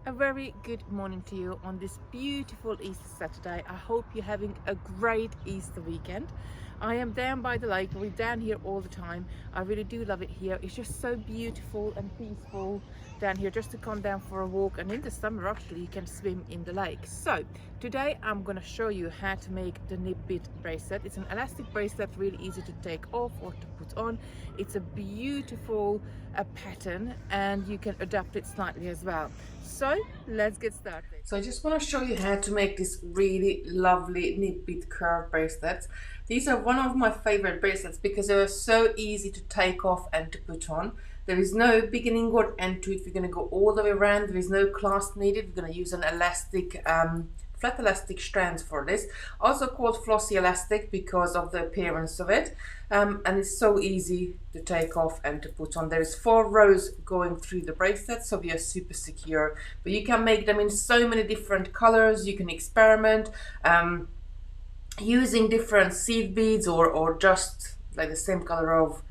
A very good morning to you on this beautiful Easter Saturday. I hope you're having a great Easter weekend. I am down by the lake. We're down here all the time. I really do love it here. It's just so beautiful and peaceful down here just to come down for a walk, and in the summer actually you can swim in the lake. So today I'm going to show you how to make the Nib-Bit bracelet. It's an elastic bracelet, really easy to take off or to put on. It's a beautiful pattern and you can adapt it slightly as well. So let's get started. So I just want to show you how to make this really lovely Nib-Bit curve bracelets. These are one of my favorite bracelets because they are so easy to take off and to put on. There is no beginning or end to it. We're going to go all the way around. There is no clasp needed. We're going to use an elastic, flat elastic strands for this. Also called flossy elastic because of the appearance of it. And it's so easy to take off and to put on. There's 4 rows going through the bracelet, so we are super secure. But you can make them in so many different colors. You can experiment using different seed beads or just like the same color of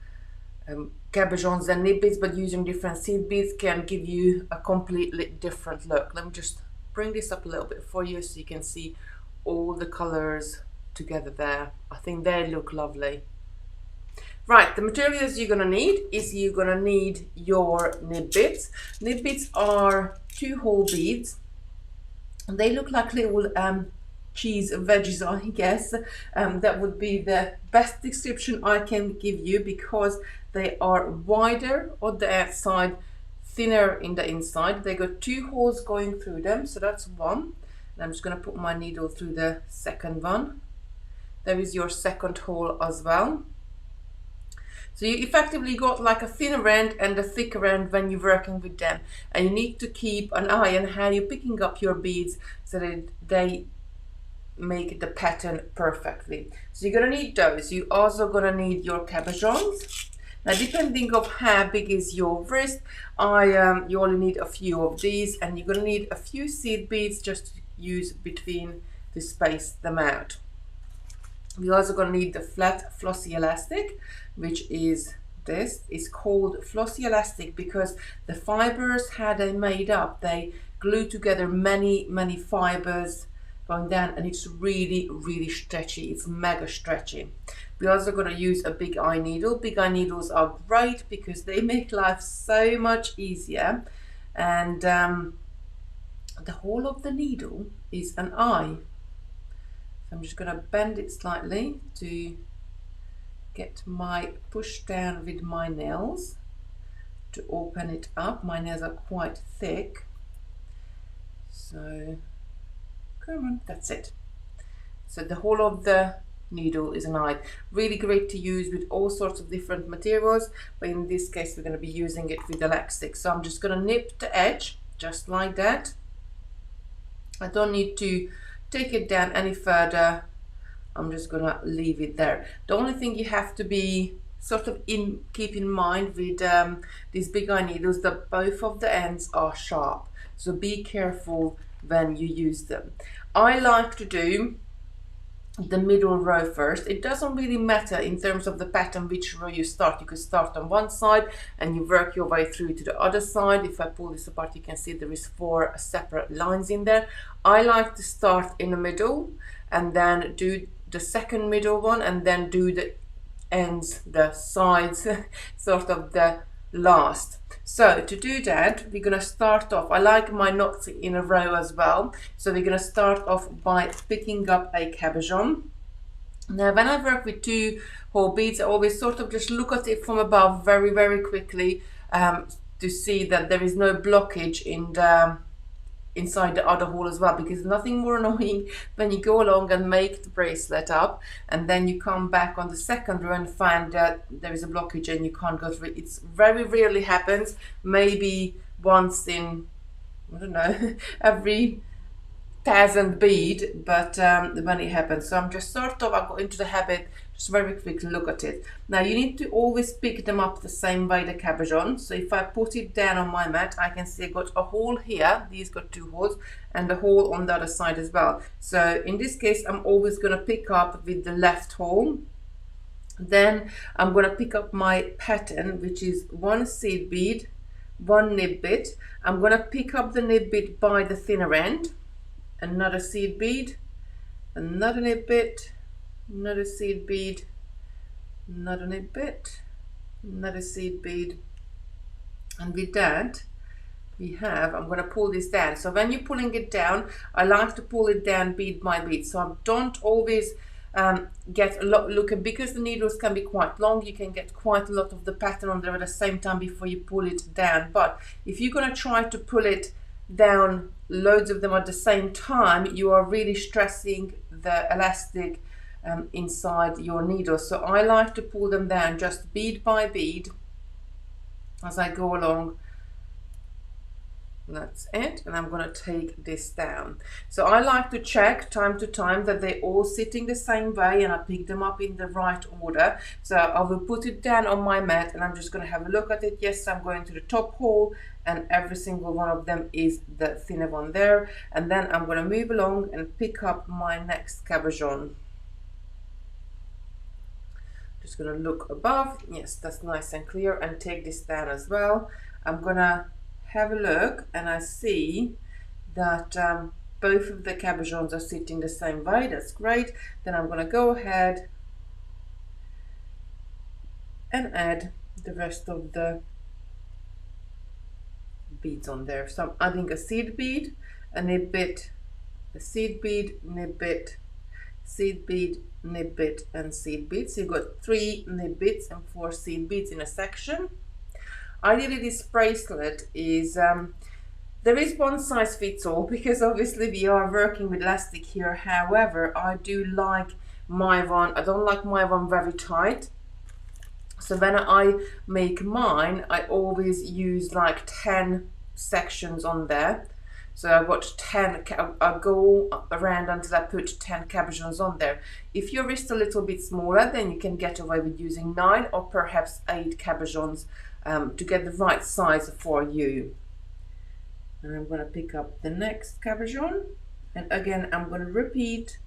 Cabochons and Nib-Bits, but using different seed beads can give you a completely different look. Let me just bring this up a little bit for you so you can see all the colors together there. I think they look lovely. Right, the materials you're gonna need is you're gonna need your Nib-Bits. Nib-Bits are 2 whole beads, and they look like little cheese veggies, I guess. That would be the best description I can give you because they are wider on the outside, thinner in the inside. They got 2 holes going through them, so that's one. And I'm just going to put my needle through the second one. There is your second hole as well. So you effectively got like a thinner end and a thicker end when you're working with them. And you need to keep an eye on how you're picking up your beads so that they make the pattern perfectly. So you're gonna need those. You're also gonna need your cabochons. Now, depending on how big is your wrist, you only need a few of these, and you're gonna need a few seed beads just to use between to space them out. We're also gonna need the flat flossy elastic, which is this. It's called flossy elastic because the fibers, how they made up, they glue together many fibers going down, and it's really stretchy. It's mega stretchy. We're also going to use a big eye needle. Big eye needles are great because they make life so much easier, and the whole of the needle is an eye. So I'm just going to bend it slightly to get my push down with my nails to open it up. My nails are quite thick, so come on, that's it. So the whole of the needle is an eye. Really great to use with all sorts of different materials, but in this case we're going to be using it with elastic. So I'm just going to nip the edge just like that. I don't need to take it down any further. I'm just going to leave it there. The only thing you have to be sort of keep in mind with these big eye needles that both of the ends are sharp, so be careful when you use them. I like to do the middle row first. It doesn't really matter in terms of the pattern which row you start. You could start on one side and you work your way through to the other side. If I pull this apart, you can see there is 4 separate lines in there. I like to start in the middle and then do the second middle one and then do the ends, the sides, sort of the last. So to do that, we're going to start off, I like my knots in a row as well, so we're going to start off by picking up a cabochon. Now when I work with 2 whole beads, I always sort of just look at it from above very quickly to see that there is no blockage in the inside the other hole as well, because nothing more annoying when you go along and make the bracelet up and then you come back on the second row and find that there is a blockage and you can't go through it. It's very rarely happens, maybe once in, I don't know, every 1,000 bead, but when it happens. So I'm just sort of, I got into the habit just very quickly look at it. Now you need to always pick them up the same way, the cabochon. So if I put it down on my mat, I can see I got a hole here, these got 2 holes, and a hole on the other side as well. So in this case I'm always going to pick up with the left hole. Then I'm going to pick up my pattern, which is 1 seed bead, one nib bit. I'm going to pick up the nib bit by the thinner end, another seed bead, another nib bit, another seed bead, another nib bit, another seed bead, and with that we have, I'm going to pull this down. So when you're pulling it down, I like to pull it down bead by bead, so I don't always get a lot, look, because the needles can be quite long, you can get quite a lot of the pattern on there at the same time before you pull it down. But if you're going to try to pull it down loads of them at the same time, you are really stressing the elastic inside your needle. So I like to pull them down just bead by bead as I go along. That's it, and I'm going to take this down. So I like to check time to time that they're all sitting the same way and I pick them up in the right order. So I will put it down on my mat and I'm just going to have a look at it. Yes, I'm going to the top hole and every single one of them is the thinner one there, and then I'm going to move along and pick up my next cabochon. Just going to look above. Yes, that's nice and clear, and take this down as well. I'm going to have a look and I see that both of the cabochons are sitting the same way. That's great. Then I'm going to go ahead and add the rest of the beads on there. So I'm adding a seed bead, a nib bit, a seed bead, nib bit, seed bead, nib bit, and seed bead. So you've got 3 nib bits and 4 seed beads in a section. Ideally, this bracelet is, there is one size fits all because obviously we are working with elastic here. However, I do like my one, I don't like my one very tight. So when I make mine, I always use like 10 sections on there. So I've got 10, I go around until I put 10 cabochons on there. If your wrist a little bit smaller, then you can get away with using 9 or perhaps 8 cabochons to get the right size for you. And I'm going to pick up the next cabochon, and again I'm going to repeat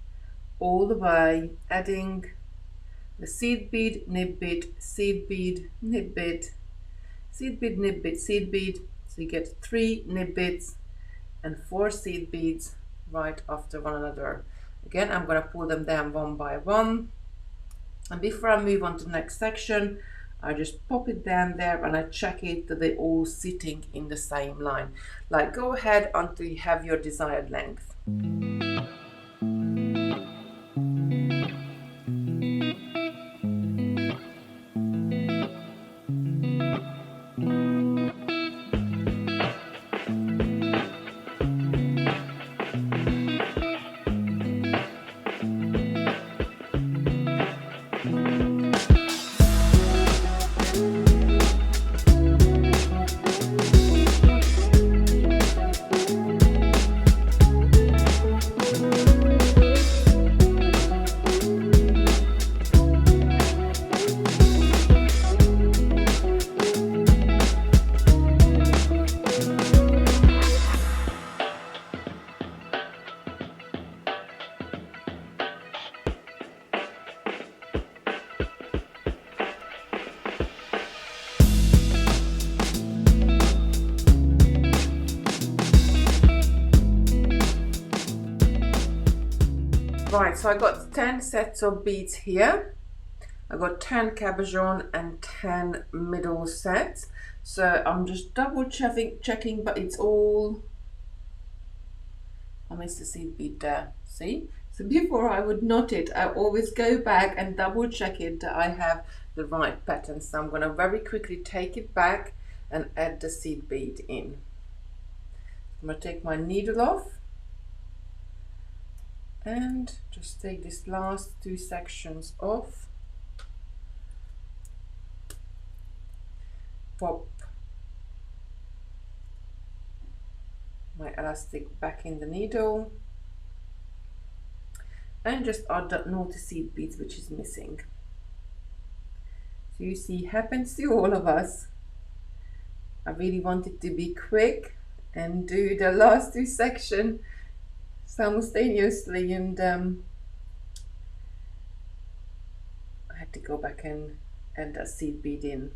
all the way, adding the seed bead, nib bit, seed bead, nib bit, seed bead, nib bit, seed bead. So you get 3 nib bits and 4 seed beads right after one another. Again, I'm going to pull them down one by one, and before I move on to the next section, I just pop it down there and I check it that they're all sitting in the same line. Like, go ahead until you have your desired length. Right, so I got 10 sets of beads here. I got 10 cabochon and 10 middle sets. So I'm just double checking, but it's all, I missed the seed bead there, see? So before I would knot it, I always go back and double check it that I have the right pattern. So I'm going to very quickly take it back and add the seed bead in. I'm going to take my needle off and just take this last 2 sections off. Pop my elastic back in the needle and just add that naughty seed beads which is missing. So you see, happens to all of us. I really wanted to be quick and do the last 2 sections simultaneously, and I had to go back and add that seed bead in.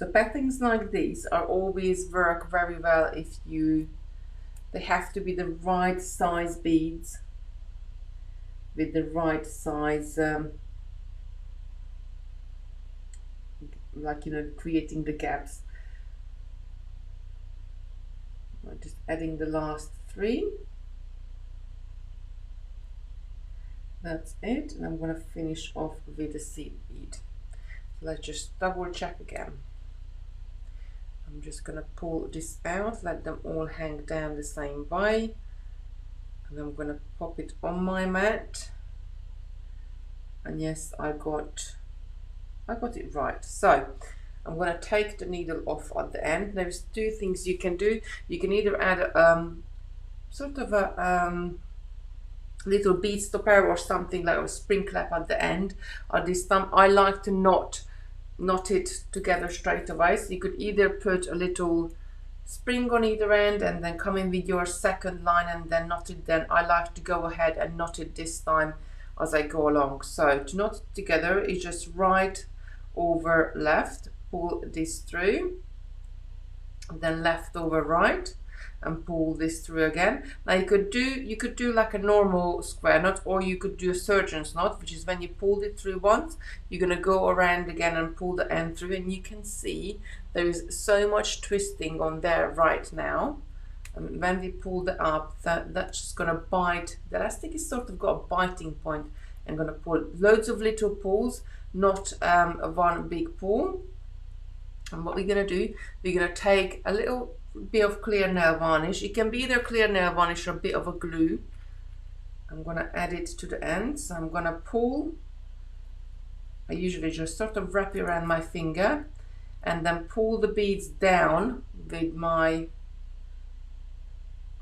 So patterns like these are always work very well if they have to be the right size beads with the right size, like, you know, creating the gaps. I'm just adding the last 3. That's it, and I'm going to finish off with a seed bead. So let's just double check again. I'm just going to pull this out, let them all hang down the same way, and I'm going to pop it on my mat. And yes, I got it right. So I'm going to take the needle off at the end. There's 2 things you can do. You can either add sort of a little bead stopper or something like a spring clip at the end. Or this time I like to knot it together straight away. So you could either put a little spring on either end and then come in with your second line and then knot it. Then I like to go ahead and knot it this time as I go along. So to knot it together is just right over left, pull this through, then left over right, and pull this through again. Now you could do like a normal square knot, or you could do a surgeon's knot, which is when you pulled it through once, you're going to go around again and pull the end through, and you can see there is so much twisting on there right now. And when we pull it up, that's just going to bite. The elastic is sort of got a biting point. I'm going to pull loads of little pulls, not one big pull. And what we're going to do, we're going to take a little bit of clear nail varnish. It can be either clear nail varnish or a bit of a glue. I'm going to add it to the end. So I'm going to pull. I usually just sort of wrap it around my finger and then pull the beads down with my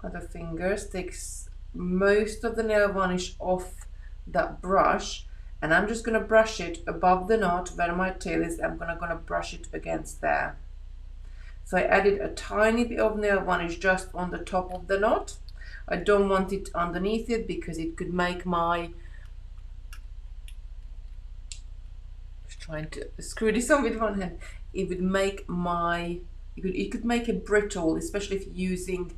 other fingers. Takes most of the nail varnish off that brush, and I'm just going to brush it above the knot where my tail is. I'm going to brush it against there. So I added a tiny bit of nail varnish just on the top of the knot. I don't want it underneath it because it could make my, just trying to screw this on with one hand, it would make my, it could make it brittle, especially if you're using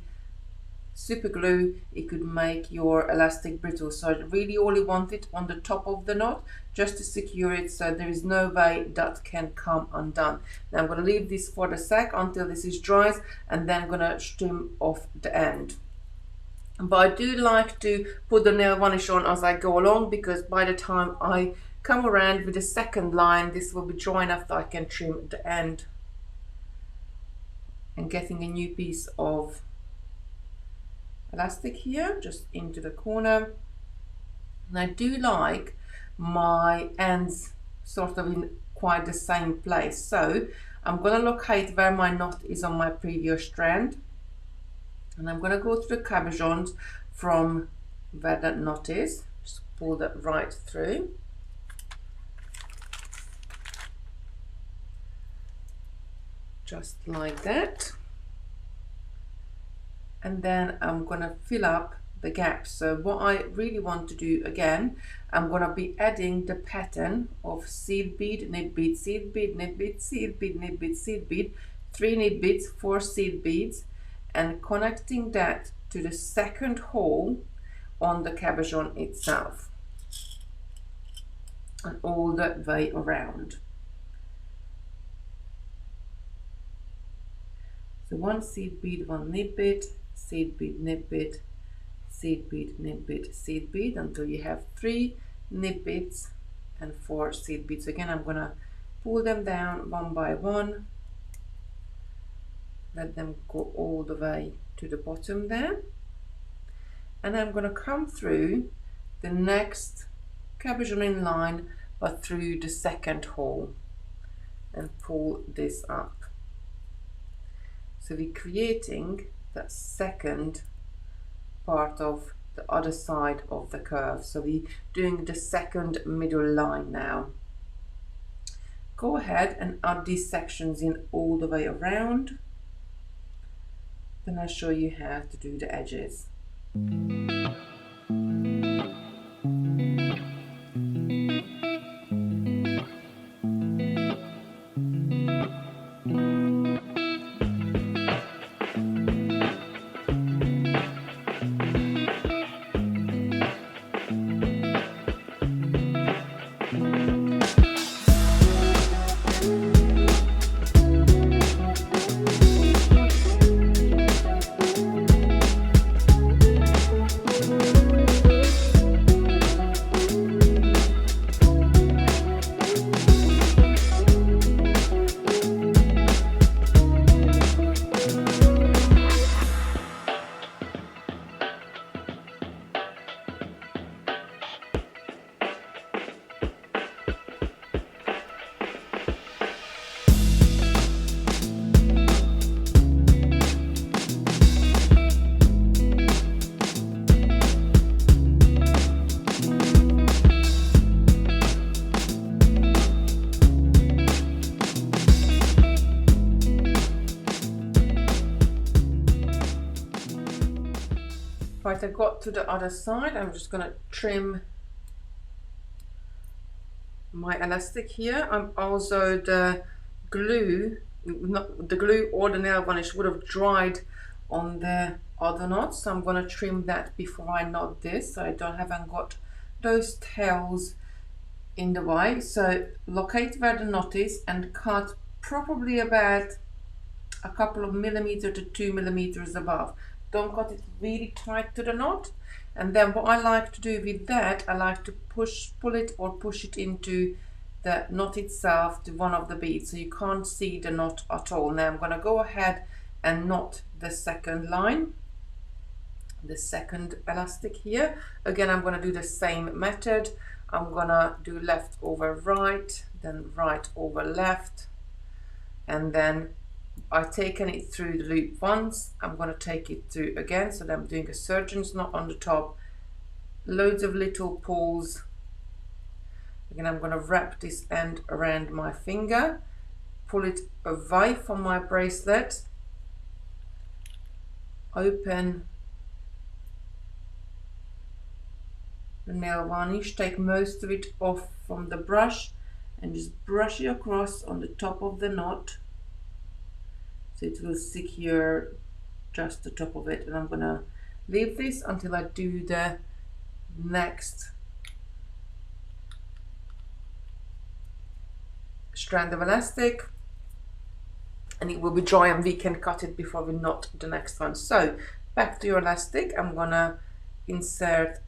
super glue. It could make your elastic brittle. So I really only want it on the top of the knot just to secure it, so there is no way that can come undone. Now I'm going to leave this for a sec until this is dry, and then I'm going to trim off the end. But I do like to put the nail varnish on as I go along, because by the time I come around with the second line, this will be dry enough that I can trim the end and getting a new piece of elastic here just into the corner. And I do like my ends sort of in quite the same place, so I'm going to locate where my knot is on my previous strand, and I'm going to go through the cabochons from where that knot is. Just pull that right through. Just like that. And then I'm going to fill up the gaps. So what I really want to do again, I'm going to be adding the pattern of seed bead, nib bead, seed bead, nib bead, seed bead, nib bead, seed bead, 3 nib beads, 4 seed beads, and connecting that to the second hole on the cabochon itself and all the way around. So 1 seed bead, 1 nib bead, seed bead, nib bead, seed bead, nib bead, seed bead, until you have 3 nib beads and 4 seed beads. Again, I'm going to pull them down one by one, let them go all the way to the bottom there, and I'm going to come through the next cabochon in line but through the second hole and pull this up. So we're creating that second part of the other side of the curve. So we're doing the second middle line now. Go ahead and add these sections in all the way around. Then I'll show you how to do the edges. Right, I got to the other side. I'm just gonna trim my elastic here. I'm also the glue, not the glue or the nail varnish would have dried on the other knot, so I'm gonna trim that before I knot this, so I haven't got those tails in the way. So locate where the knot is and cut probably about a couple of millimeters to 2 millimeters above. Don't cut it really tight to the knot. And then what I like to do with that, I like to pull it or push it into the knot itself, to one of the beads, so you can't see the knot at all. Now I'm going to go ahead and knot the second line, the second elastic here. Again, I'm going to do the same method. I'm going to do left over right, then right over left, and then I've taken it through the loop once. I'm going to take it through again, so that I'm doing a surgeon's knot on the top, loads of little pulls. Again, I'm going to wrap this end around my finger, pull it away from my bracelet, open the nail varnish, take most of it off from the brush and just brush it across on the top of the knot, so it will secure just the top of it. And I'm gonna leave this until I do the next strand of elastic, and it will be dry and we can cut it before we knot the next one. So back to your elastic, I'm gonna insert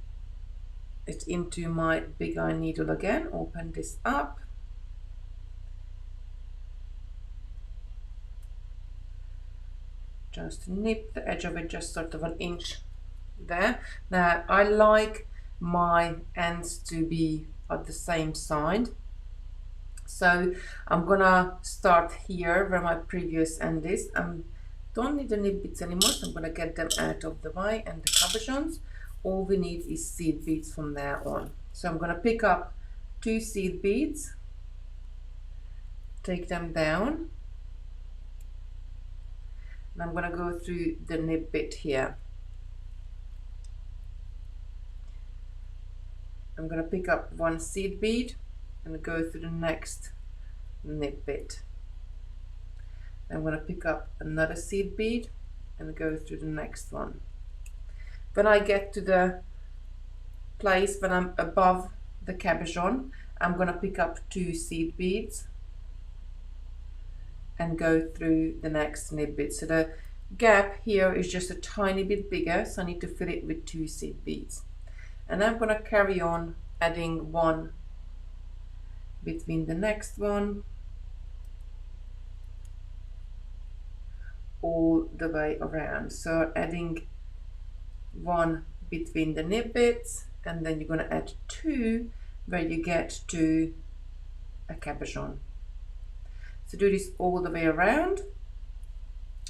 it into my big eye needle again, open this up, just nip the edge of it just sort of an inch there. Now I like my ends to be at the same side, so I'm gonna start here where my previous end is. I don't need the nib bits anymore, so I'm gonna get them out of the way, and the cabochons. All we need is seed beads from there on. So I'm gonna pick up 2 seed beads, take them down, and I'm gonna go through the nib bit here. I'm gonna pick up 1 seed bead and go through the next nib bit. I'm gonna pick up another seed bead and go through the next one. When I get to the place when I'm above the cabochon, I'm gonna pick up 2 seed beads and go through the next nib bit. So the gap here is just a tiny bit bigger, so I need to fill it with 2 seed beads. And I'm gonna carry on adding 1 between the next one, all the way around. So adding 1 between the nib bits, and then you're going to add 2 where you get to a cabochon. So do this all the way around,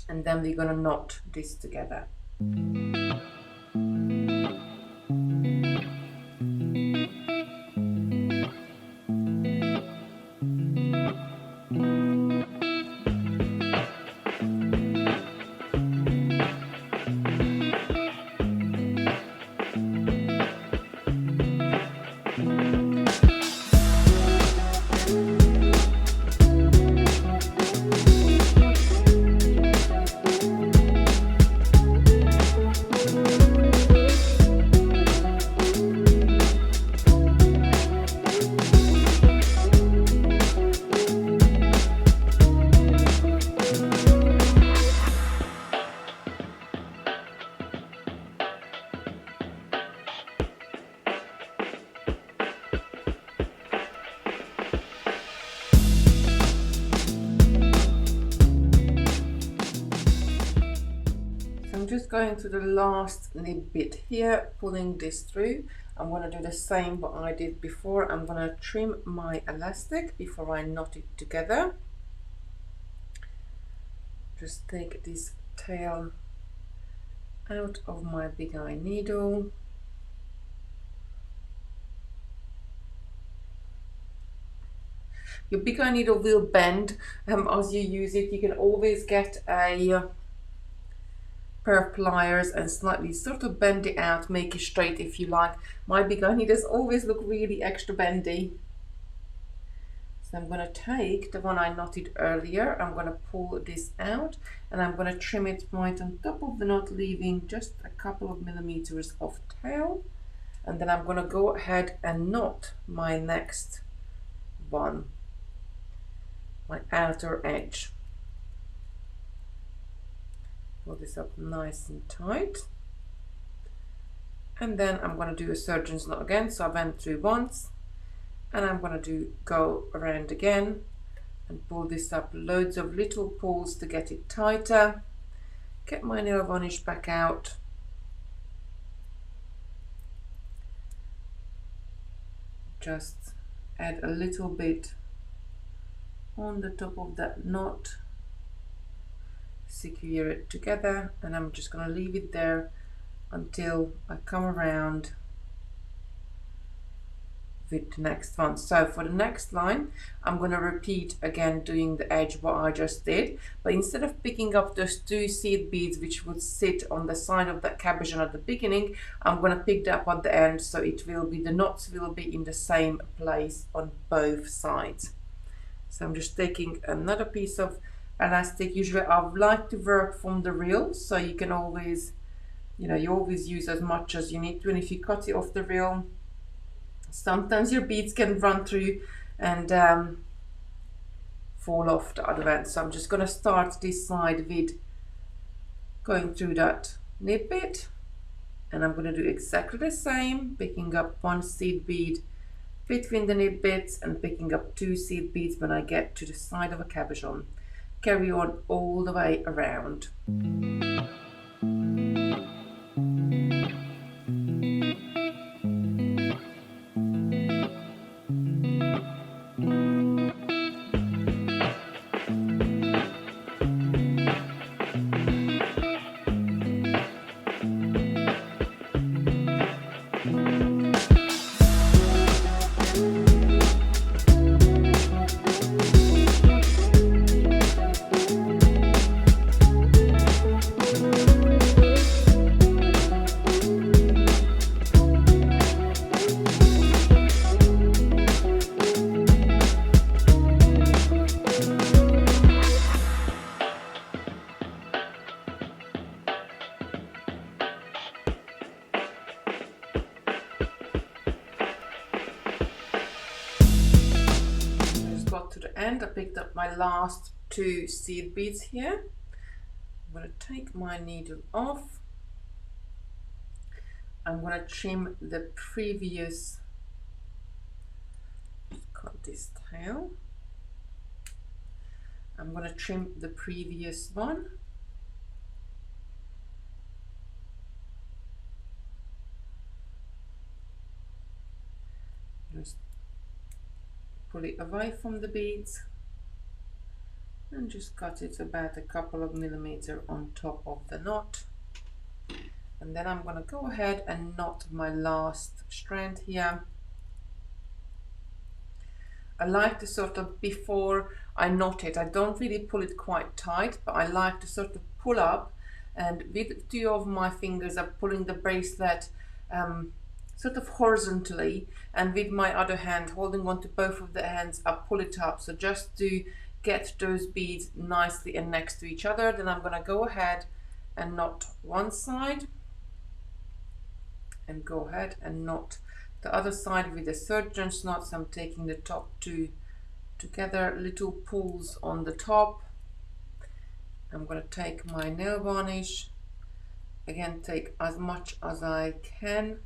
and then we're going to knot this together. I'm just going to the last nib bit here, pulling this through. I'm going to do the same what I did before. I'm going to trim my elastic before I knot it together. Just take this tail out of my big eye needle. Your big eye needle will bend as you use it. You can always get a pair of pliers and slightly sort of bend it out, make it straight if you like. My beginning does always look really extra bendy. So I'm going to take the one I knotted earlier, I'm going to pull this out and I'm going to trim it right on top of the knot, leaving just a couple of millimeters of tail. And then I'm going to go ahead and knot my next one, my outer edge. Pull this up nice and tight. And then I'm going to do a surgeon's knot again. So I went through once and I'm going to go around again and pull this up, loads of little pulls to get it tighter. Get my nail varnish back out. Just add a little bit on the top of that knot, secure it together, and I'm just going to leave it there until I come around with the next one. So for the next line I'm going to repeat again doing the edge what I just did, but instead of picking up those 2 seed beads which would sit on the side of that cabochon at the beginning, I'm going to pick that up at the end, so it will be, the knots will be in the same place on both sides. So I'm just taking another piece of elastic. Usually I like to work from the reel, so you can always, you know, you always use as much as you need to, and if you cut it off the reel, sometimes your beads can run through and fall off the other end. So I'm just going to start this side with going through that nib bit, and I'm going to do exactly the same, picking up 1 seed bead between the nib bits and picking up 2 seed beads when I get to the side of a cabochon. Carry on all the way around. To the end, I picked up my last 2 seed beads here. I'm going to take my needle off. I'm going to trim the previous, cut this tail. I'm going to trim the previous one. Just pull it away from the beads and just cut it about a couple of millimeters on top of the knot. And then I'm going to go ahead and knot my last strand here. I like to sort of, before I knot it, I don't really pull it quite tight, but I like to sort of pull up, and with 2 of my fingers I'm pulling the bracelet sort of horizontally, and with my other hand holding on to both of the hands I pull it up, so just to get those beads nicely and next to each other. Then I'm going to go ahead and knot one side and go ahead and knot the other side with the surgeon's knot. So I'm taking the top 2 together, little pulls on the top. I'm going to take my nail varnish, again take as much as I can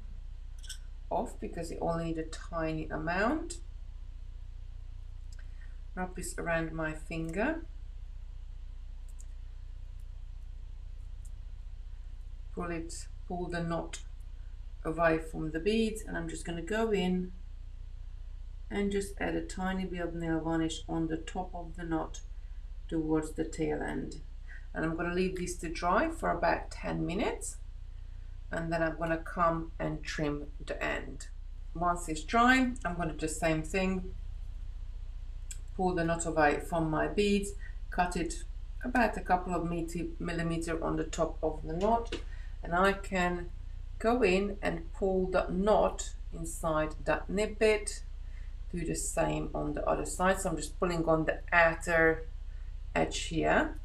off because it only need a tiny amount. Wrap this around my finger, pull the knot away from the beads, and I'm just going to go in and just add a tiny bit of nail varnish on the top of the knot towards the tail end. And I'm going to leave this to dry for about 10 minutes. And then I'm going to come and trim the end. Once it's dry, I'm going to do the same thing. Pull the knot away from my beads, cut it about a couple of millimeter on the top of the knot, and I can go in and pull the knot inside that Nib-Bit. Do the same on the other side. So I'm just pulling on the outer edge here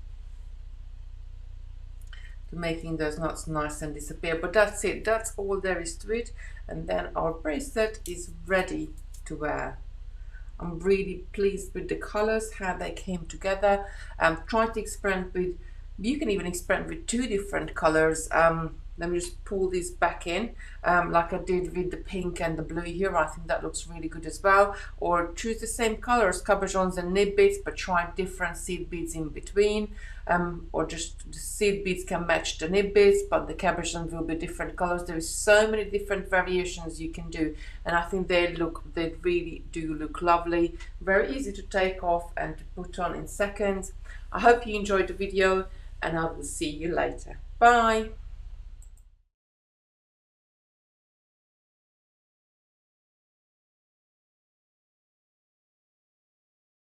to making those knots nice and disappear. But that's it, that's all there is to it, and then our bracelet is ready to wear. I'm really pleased with the colors, how they came together. Try to experiment with, you can even experiment with 2 different colors. Let me just pull this back in, like I did with the pink and the blue here. I think that looks really good as well. Or choose the same colors, cabochons and Nib-Bits, but try different seed beads in between. Or just the seed beads can match the Nib-Bits, but the cabochons will be different colors. There is so many different variations you can do, and I think they really do look lovely. Very easy to take off and to put on in seconds. I hope you enjoyed the video, and I will see you later. Bye.